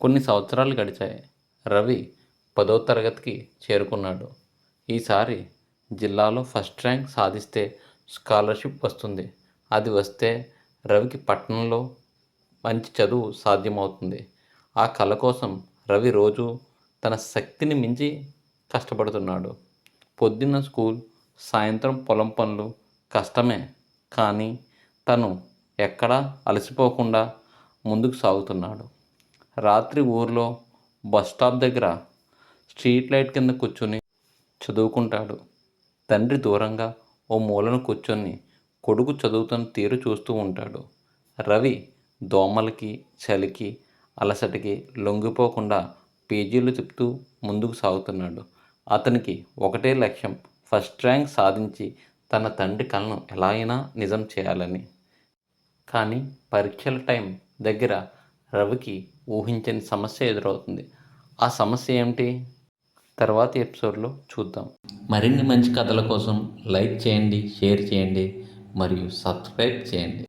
కొన్ని సంవత్సరాలు గడిచాయి. రవి 10వ తరగతికి చేరుకున్నాడు. ఈసారి జిల్లాలో ఫస్ట్ ర్యాంక్ సాధిస్తే స్కాలర్షిప్ వస్తుంది. అది వస్తే రవికి పట్టణంలో మంచి చదువు సాధ్యమవుతుంది. ఆ కల కోసం రవి రోజు తన శక్తిని మించి కష్టపడుతున్నాడు. పొద్దున్న స్కూల్, సాయంత్రం పొలం పనులు కష్టమే, కానీ తను ఎక్కడా అలసిపోకుండా ముందుకు సాగుతున్నాడు. రాత్రి ఊర్లో బస్ స్టాప్ దగ్గర స్ట్రీట్ లైట్ కింద కూర్చొని చదువుకుంటాడు. తండ్రి దూరంగా ఓ మూలన కూర్చొని కొడుకు చదువుతున్న తీరు చూస్తూ ఉంటాడు. రవి దోమలకి, చలికి, అలసటకి లొంగిపోకుండా పేజీలు తిప్పుతూ ముందుకు సాగుతున్నాడు. అతనికి ఒకటే లక్ష్యం, ఫస్ట్ ర్యాంక్ సాధించి తన తండ్రి కలను ఎలా అయినా నిజం చేయాలని. కానీ పరీక్షల టైం దగ్గర రవికి ఊహించని సమస్య ఎదురవుతుంది. ఆ సమస్య ఏమిటి? తర్వాతి ఎపిసోడ్లో చూద్దాం. మరిన్ని మంచి కథల కోసం లైక్ చేయండి, షేర్ చేయండి మరియు సబ్స్క్రైబ్ చేయండి.